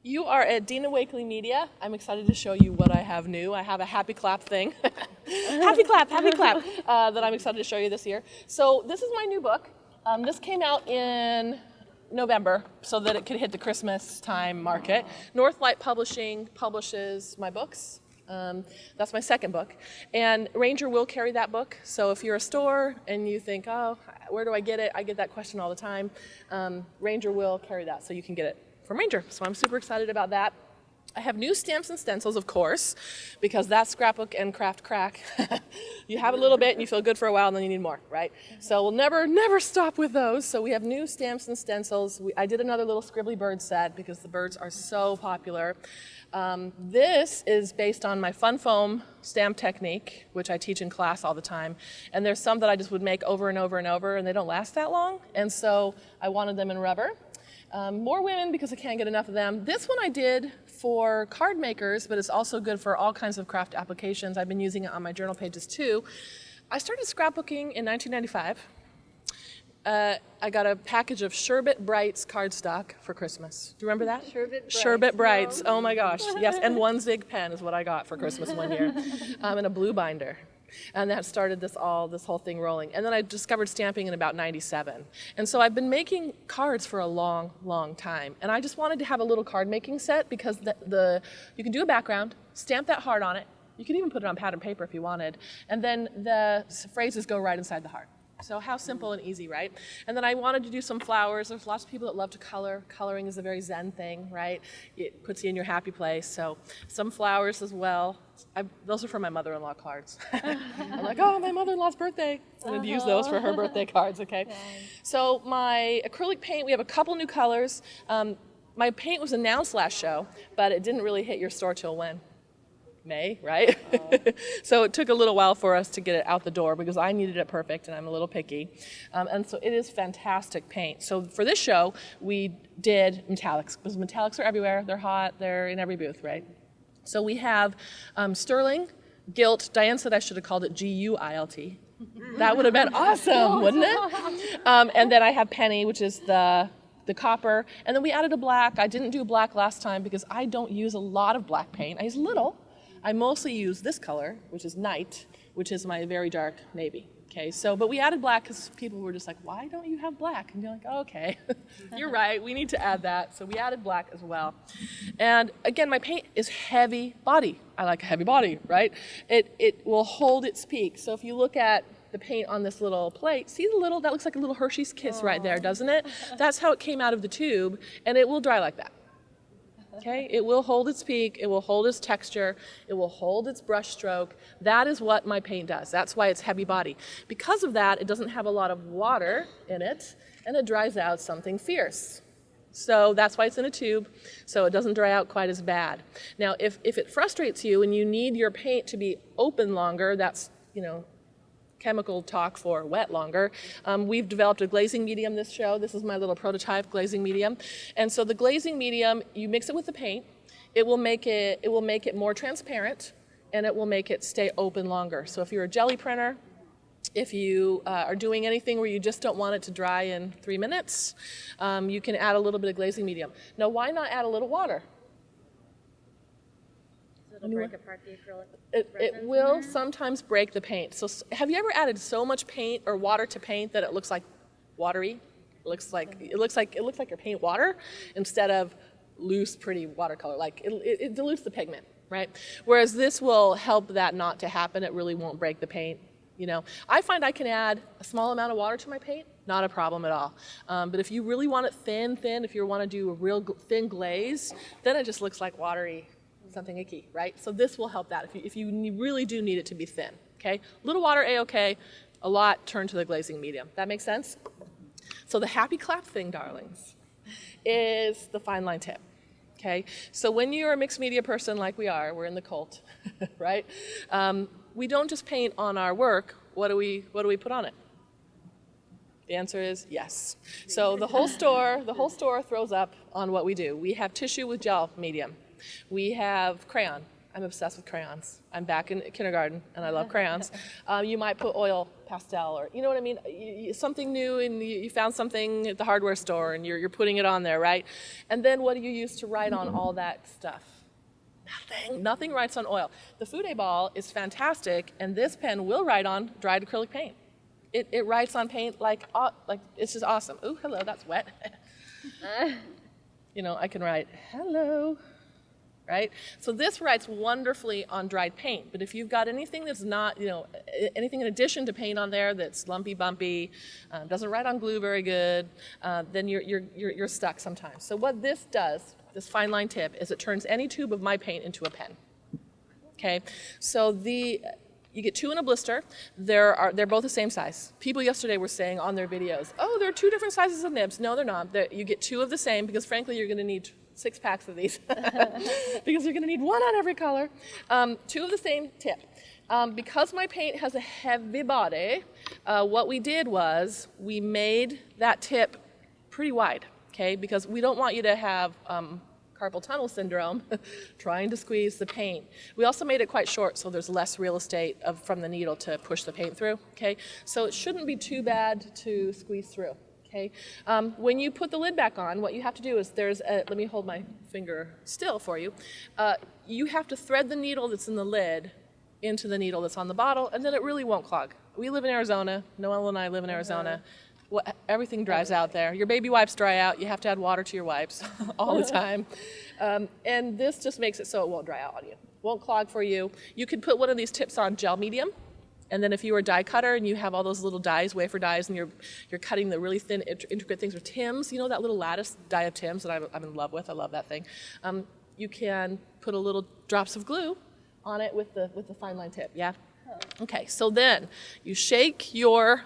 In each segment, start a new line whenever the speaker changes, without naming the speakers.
You are at Dina Wakley Media. I'm excited to show you what I have new. I have a happy clap thing. Happy clap that I'm excited to show you this year. So this is my new book. This came out in November so that it could hit the Christmas time market. Northlight Publishing publishes my books. That's my second book. And Ranger will carry that book. So if you're a store and you think, oh, where do I get it? I get that question all the time. Ranger will carry that so you can get it from Ranger. So I'm super excited about that. I have new stamps and stencils, of course, because that's scrapbook and craft crack. You have a little bit and you feel good for a while and then you need more, right? So we'll never stop with those. So we have new stamps and stencils. I did another little scribbly bird set because the birds are so popular. This is based on my fun foam stamp technique, which I teach in class all the time. And there's some that I just would make over and over and over, and they don't last that long. And so I wanted them in rubber. More women because I can't get enough of them. This one I did for card makers, but it's also good for all kinds of craft applications. I've been using it on my journal pages too. I started scrapbooking in 1995. I got a package of Sherbet Brights cardstock for Christmas. Do you remember that? Sherbet Brights. Oh my gosh. Yes, and one Zig pen is what I got for Christmas one year. And a blue binder. And that started this whole thing rolling. And then I discovered stamping in about 97. And so I've been making cards for a long time. And I just wanted to have a little card making set because you can do a background, stamp that heart on it. You can even put it on pattern paper if you wanted. And then the phrases go right inside the heart. So how simple and easy, right? And then I wanted to do some flowers. There's lots of people that love to color. Coloring is a very zen thing, right? It puts you in your happy place. So some flowers as well. Those are for my mother-in-law cards. I'm like, oh, my mother-in-law's birthday. I'm going to use those for her birthday cards, okay? So my acrylic paint, we have a couple new colors. My paint was announced last show, but it didn't really hit your store till when? May, right? So it took a little while for us to get it out the door because I needed it perfect and I'm a little picky. And so it is fantastic paint. So for this show, we did metallics because metallics are everywhere. They're hot. They're in every booth, right? So we have sterling, gilt. Diane said I should have called it G-U-I-L-T. That would have been awesome, wouldn't it? And then I have penny, which is the copper. And then we added a black. I didn't do black last time because I don't use a lot of black paint. I use a little. I mostly use this color, which is night, which is my very dark navy. Okay, but we added black because people were just like, why don't you have black? And you're like, oh, okay, you're right, we need to add that. So we added black as well. And again, my paint is heavy body. I like a heavy body, right? It will hold its peak. So if you look at the paint on this little plate, see that looks like a little Hershey's Kiss right there, doesn't it? That's how it came out of the tube, and it will dry like that. Okay, it will hold its peak, it will hold its texture, it will hold its brush stroke. That is what my paint does. That's why it's heavy body. Because of that, it doesn't have a lot of water in it, and it dries out something fierce. So that's why it's in a tube, so it doesn't dry out quite as bad. Now, if it frustrates you and you need your paint to be open longer, that's, chemical talk for wet longer. We've developed a glazing medium this show. This is my little prototype glazing medium. And so the glazing medium, you mix it with the paint. It will make it more transparent, and it will make it stay open longer. So if you're a jelly printer, if you are doing anything where you just don't want it to dry in 3 minutes, you can add a little bit of glazing medium. Now, why not add a little water?
It'll break apart the acrylic.
It will sometimes break the paint. So have you ever added so much paint or water to paint that it looks like watery? It looks like your paint water instead of loose, pretty watercolor. Like it dilutes the pigment, right? Whereas this will help that not to happen. It really won't break the paint. I find I can add a small amount of water to my paint, not a problem at all. But if you really want it thin, if you want to do a real thin glaze, then it just looks like watery. Something icky, right? So this will help that if you really do need it to be thin, okay? Little water, A-okay. A lot, turn to the glazing medium. That makes sense? So the happy clap thing, darlings, is the fine line tip, okay? So when you're a mixed media person like we are, we're in the cult, right? We don't just paint on our work. What do we put on it? The answer is yes. So the whole store throws up on what we do. We have tissue with gel medium. We have crayon. I'm obsessed with crayons. I'm back in kindergarten, and I love crayons. You might put oil pastel, or you know what I mean? Something new, and you found something at the hardware store, and you're putting it on there, right? And then what do you use to write on all that stuff? Nothing. Nothing writes on oil. The Fude ball is fantastic, and this pen will write on dried acrylic paint. It writes on paint like it's just awesome. Ooh, hello, that's wet. You know, I can write hello, right? So this writes wonderfully on dried paint. But if you've got anything that's not, you know, anything in addition to paint on there that's lumpy, bumpy, doesn't write on glue very good, then you're stuck sometimes. So what this does, this fine line tip, is it turns any tube of my paint into a pen. Okay, so you get 2 in a blister. They're both the same size. People yesterday were saying on their videos, oh, there are 2 different sizes of nibs. No, they're not. You get 2 of the same because frankly you're going to need 6 packs of these because you're going to need 1 on every color. 2 of the same tip. Because my paint has a heavy body, what we did was we made that tip pretty wide, okay? Because we don't want you to have carpal tunnel syndrome trying to squeeze the paint. We also made it quite short so there's less real estate from the needle to push the paint through, okay? So it shouldn't be too bad to squeeze through, okay? When you put the lid back on, what you have to do is let me hold my finger still for you. You have to thread the needle that's in the lid into the needle that's on the bottle, and then it really won't clog. We live in Arizona. Noelle and I live in Arizona. Everything dries out there. Your baby wipes dry out. You have to add water to your wipes all the time. And this just makes it so it won't dry out on you. Won't clog for you. You could put one of these tips on gel medium. And then if you were a die cutter and you have all those little dies, wafer dies, and you're cutting the really thin, intricate things, or Tim's, you know that little lattice die of Tim's that I'm in love with. I love that thing. You can put a little drops of glue on it with the fine line tip. Yeah? Okay, so then you shake your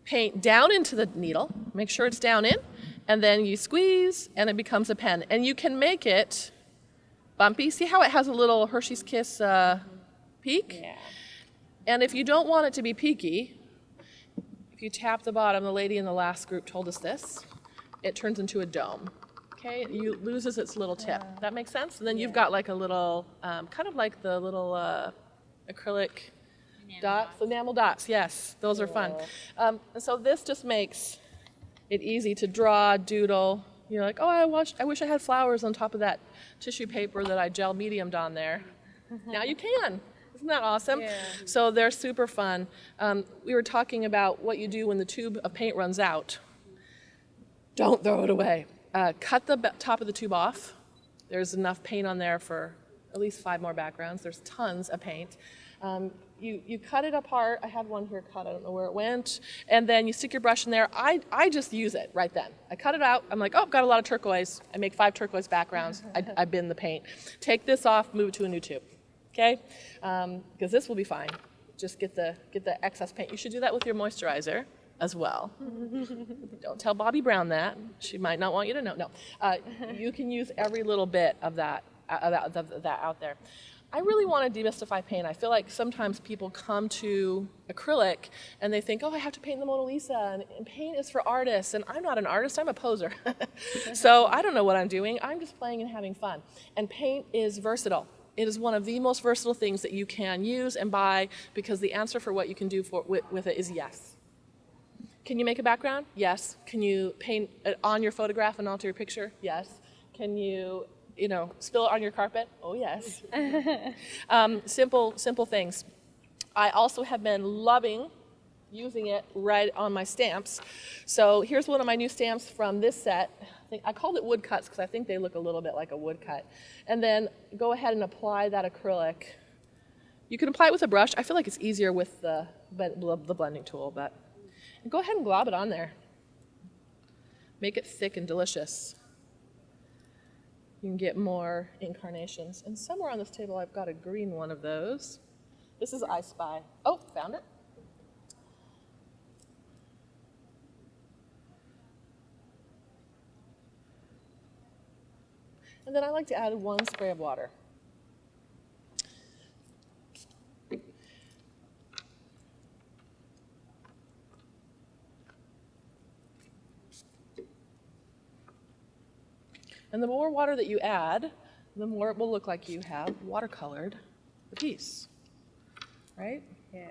paint down into the needle, make sure it's down in, and then you squeeze and it becomes a pen. And you can make it bumpy. See how it has a little Hershey's Kiss peak?
Yeah.
And if you don't want it to be peaky, if you tap the bottom, the lady in the last group told us this, it turns into a dome. Okay, it loses its little tip. That makes sense? And then you've got like a little, kind of like the little acrylic dots, enamel dots, yes, those are fun. And so this just makes it easy to draw, doodle. You're like, oh, I wish I had flowers on top of that tissue paper that I gel mediumed on there. Now you can. Isn't that awesome? Yeah. So they're super fun. We were talking about what you do when the tube of paint runs out. Don't throw it away. Cut the top of the tube off. There's enough paint on there for at least 5 more backgrounds. There's tons of paint. You cut it apart. I had one here cut. I don't know where it went. And then you stick your brush in there. I just use it right then. I cut it out. I'm like, oh, got a lot of turquoise. I make 5 turquoise backgrounds. I bin the paint. Take this off, move it to a new tube. Okay? Because this will be fine. Just get the excess paint. You should do that with your moisturizer as well. Don't tell Bobby Brown that. She might not want you to know. No. You can use every little bit of that out there. I really want to demystify paint. I feel like sometimes people come to acrylic and they think, oh, I have to paint the Mona Lisa, and paint is for artists, and I'm not an artist, I'm a poser. So I don't know what I'm doing. I'm just playing and having fun. And paint is versatile. It is one of the most versatile things that you can use and buy, because the answer for what you can do with it is yes. Can you make a background? Yes. Can you paint it on your photograph and onto your picture? Yes. Can you spill it on your carpet? Oh, yes. Simple things. I also have been loving using it right on my stamps. So here's one of my new stamps from this set. I called it woodcuts because I think they look a little bit like a woodcut. And then go ahead and apply that acrylic. You can apply it with a brush. I feel like it's easier with the blending tool, but go ahead and glob it on there. Make it thick and delicious. You can get more incarnations. And somewhere on this table I've got a green one of those. This is I Spy. Oh, found it. And then I like to add 1 spray of water. And the more water that you add, the more it will look like you have watercolored the piece, right? Yeah.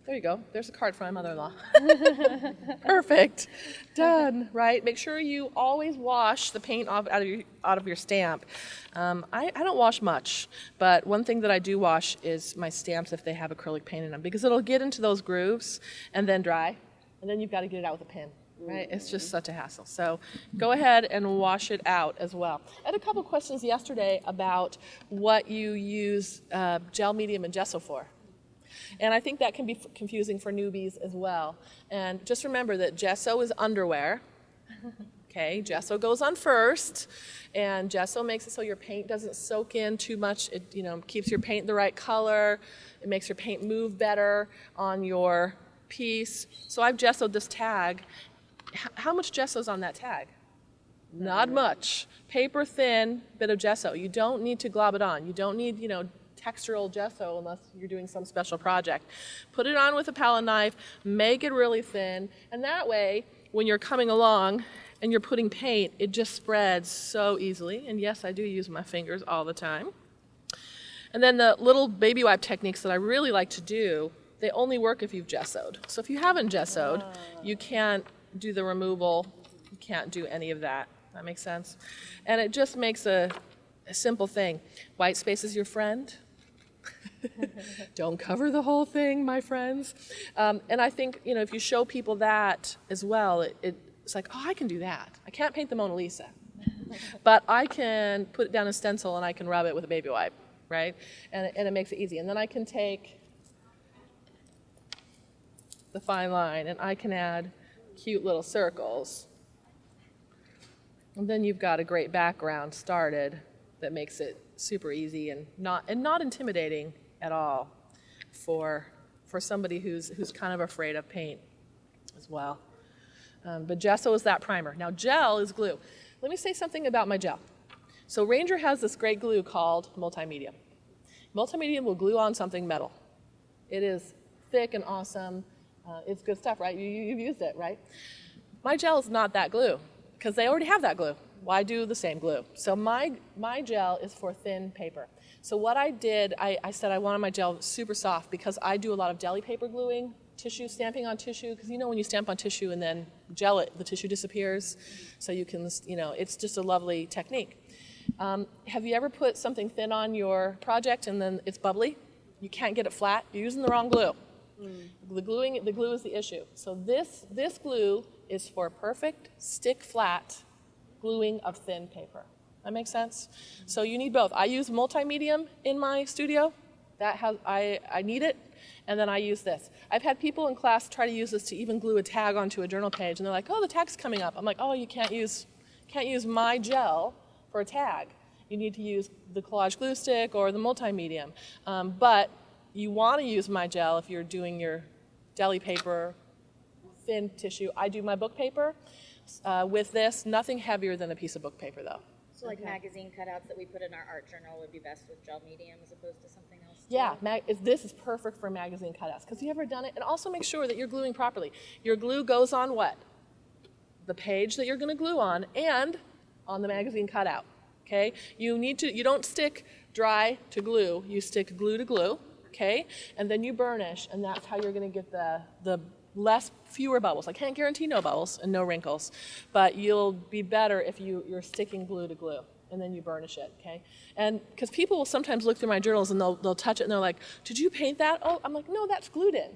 There you go. There's a card for my mother-in-law. Perfect. Done. Right? Make sure you always wash the paint off out of your stamp. I don't wash much, but one thing that I do wash is my stamps if they have acrylic paint in them, because it'll get into those grooves and then dry, and then you've got to get it out with a pin. Right? It's just such a hassle. So go ahead and wash it out as well. I had a couple questions yesterday about what you use gel medium and gesso for. And I think that can be confusing for newbies as well. And just remember that gesso is underwear. Okay, gesso goes on first, and gesso makes it so your paint doesn't soak in too much. It keeps your paint the right color. It makes your paint move better on your piece. So I've gessoed this tag. How much gesso is on that tag? Not much. Paper thin bit of gesso. You don't need to glob it on. You don't need, textural gesso unless you're doing some special project. Put it on with a palette knife, make it really thin, and that way when you're coming along and you're putting paint, it just spreads so easily. And yes, I do use my fingers all the time. And then the little baby wipe techniques that I really like to do, they only work if you've gessoed. So if you haven't gessoed, you can't do the removal, you can't do any of that. That makes sense? And it just makes a simple thing. White space is your friend. Don't cover the whole thing, my friends. And I think, if you show people that as well, it's like, oh, I can do that. I can't paint the Mona Lisa, but I can put it down a stencil and I can rub it with a baby wipe, right? And it makes it easy. And then I can take the fine line and I can add cute little circles. And then you've got a great background started that makes it super easy and not intimidating at all for somebody who's kind of afraid of paint as well. But gesso is that primer. Now gel is glue. Let me say something about my gel. So Ranger has this great glue called multimedium. Multimedium will glue on something metal. It is thick and awesome. It's good stuff, right? You've used it, right? My gel is not that glue because they already have that glue. Why do the same glue? So my gel is for thin paper. So what I did, I said I wanted my gel super soft because I do a lot of deli paper gluing, tissue, stamping on tissue, because when you stamp on tissue and then gel it, the tissue disappears. So you can, it's just a lovely technique. Have you ever put something thin on your project and then it's bubbly? You can't get it flat? You're using the wrong glue. The glue is the issue. So this glue is for perfect stick flat gluing of thin paper. That makes sense? So you need both. I use multi-medium in my studio. I need it, and then I use this. I've had people in class try to use this to even glue a tag onto a journal page, and they're like, oh, the tag's coming up. I'm like, oh, you can't use my gel for a tag. You need to use the collage glue stick or the multi-medium. But you want to use my gel if you're doing your deli paper, thin tissue. I do my book paper. With this, nothing heavier than a piece of book paper, though.
So like magazine cutouts that we put in our art journal would be best with gel medium as opposed to something else?
Yeah, this is perfect for magazine cutouts because you've ever done it. And also make sure that you're gluing properly. Your glue goes on what? The page that you're going to glue on and on the magazine cutout. Okay? You don't stick dry to glue. You stick glue to glue. Okay? And then you burnish, and that's how you're going to get the fewer bubbles. I can't guarantee no bubbles and no wrinkles, but you'll be better if you're sticking glue to glue and then you burnish it, okay? And because people will sometimes look through my journals and they'll touch it and they're like, did you paint that? Oh, I'm like, no, that's glued in.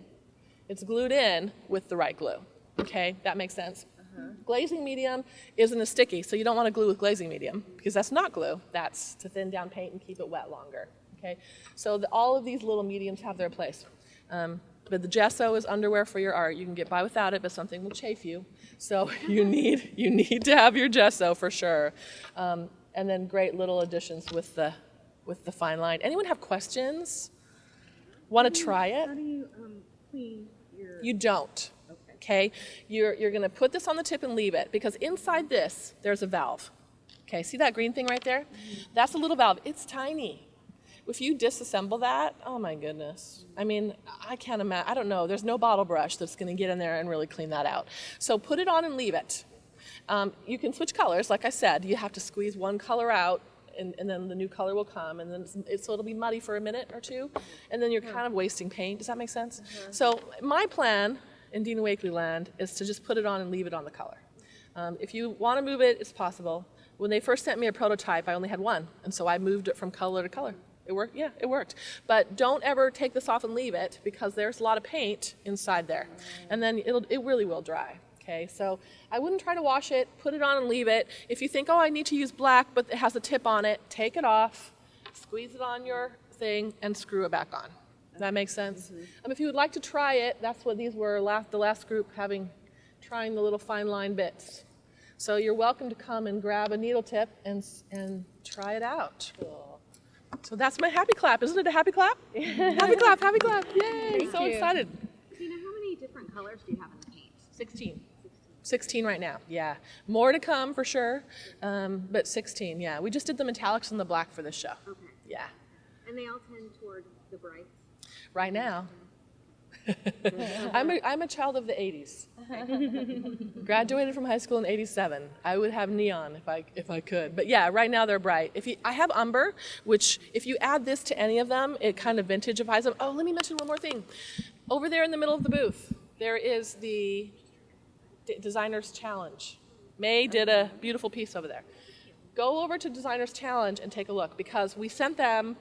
It's glued in with the right glue, okay? That makes sense. Glazing medium isn't as sticky, so you don't want to glue with glazing medium because that's not glue. That's to thin down paint and keep it wet longer, okay? So all of these little mediums have their place. But the gesso is underwear for your art. You can get by without it, but something will chafe you. So you need to have your gesso for sure. And then great little additions with the fine line. Anyone have questions? Want to try it?
How do you clean your...
You don't. Okay? You're going to put this on the tip and leave it because inside this there's a valve. Okay, see that green thing right there? That's a little valve. It's tiny. If you disassemble that, oh my goodness. I mean, I can't imagine, I don't know, there's no bottle brush that's going to get in there and really clean that out. So put it on and leave it. You can switch colors, like I said. You have to squeeze one color out, and then the new color will come, and then so it'll be muddy for a minute or two, and then you're kind of wasting paint. Does that make sense? So my plan in Dina Wakley land is to just put it on and leave it on the color. If you want to move it, it's possible. When they first sent me a prototype, I only had one, and so I moved it from color to color. It worked? Yeah, it worked. But don't ever take this off and leave it, because there's a lot of paint inside there, and then it really will dry. Okay, so I wouldn't try to wash it, put it on and leave it. If you think, oh, I need to use black, but it has a tip on it, take it off, squeeze it on your thing, and screw it back on. Does that make sense? If you would like to try it, that's what these were, the last group trying the little fine line bits. So you're welcome to come and grab a needle tip and try it out. So that's my happy clap. Isn't it a happy clap? Happy clap, happy clap. Yay,
Thank
so
you.
excited.
Tina, how many different colors do you have in the paint?
16. 16 right now, yeah. More to come for sure, but 16, yeah. We just did the metallics and the black for this show.
Okay.
Yeah.
And they all tend toward the brights?
Right now. I'm a child of the 80s. Graduated from high school in 87. I would have neon if I could. But yeah, right now they're bright. I have umber, which if you add this to any of them, it kind of vintageifies them. Oh, let me mention one more thing. Over there in the middle of the booth, there is the Designer's Challenge. May did a beautiful piece over there. Go over to Designer's Challenge and take a look, because we sent them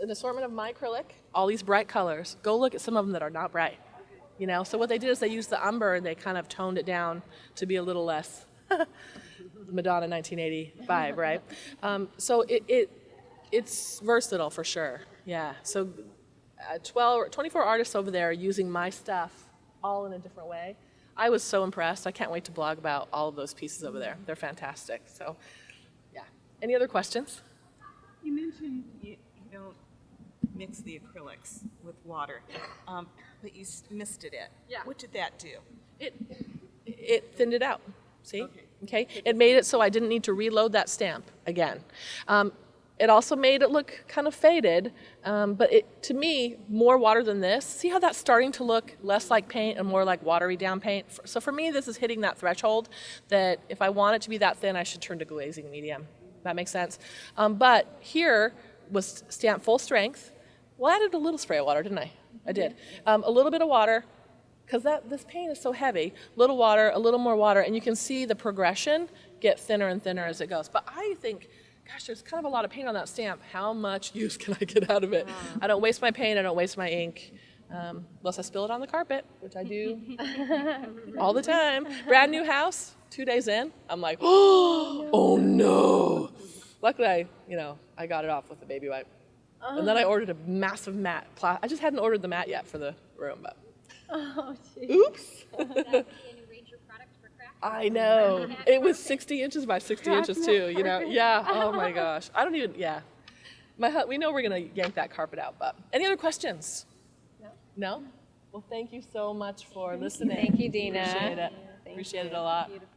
an assortment of my acrylic, all these bright colors. Go look at some of them that are not bright. So what they did is they used the umber and they kind of toned it down to be a little less Madonna 1985, right? So it's versatile for sure. Yeah. So 24 artists over there using my stuff all in a different way. I was so impressed. I can't wait to blog about all of those pieces over there. They're fantastic. So, yeah. Any other questions?
You mentioned you don't mix the acrylics with water, but you misted it.
Yeah.
What did that do?
It thinned it out. See? Okay. It made it so I didn't need to reload that stamp again. It also made it look kind of faded, but to me, more water than this. See how that's starting to look less like paint and more like watery down paint? So for me, this is hitting that threshold that if I want it to be that thin, I should turn to glazing medium. That makes sense. But here was stamped full strength. Well, I added a little spray of water, didn't I? I did. A little bit of water, because this paint is so heavy. Little water, a little more water, and you can see the progression get thinner and thinner as it goes. But I think, gosh, there's kind of a lot of paint on that stamp. How much use can I get out of it? I don't waste my paint. I don't waste my ink. Unless I spill it on the carpet, which I do all the time. Brand new house, 2 days in, I'm like, oh no. Luckily, I got it off with a baby wipe. And then I ordered a massive mat. I just hadn't ordered the mat yet for the room, but oops. I know. It was 60 inches by 60 inches too, Yeah, oh my gosh. I don't even, yeah. We know we're going to yank that carpet out, but any other questions? No? Well, thank you so much for listening.
Thank you, Dina.
Appreciate it. Appreciate it a lot.
Beautiful.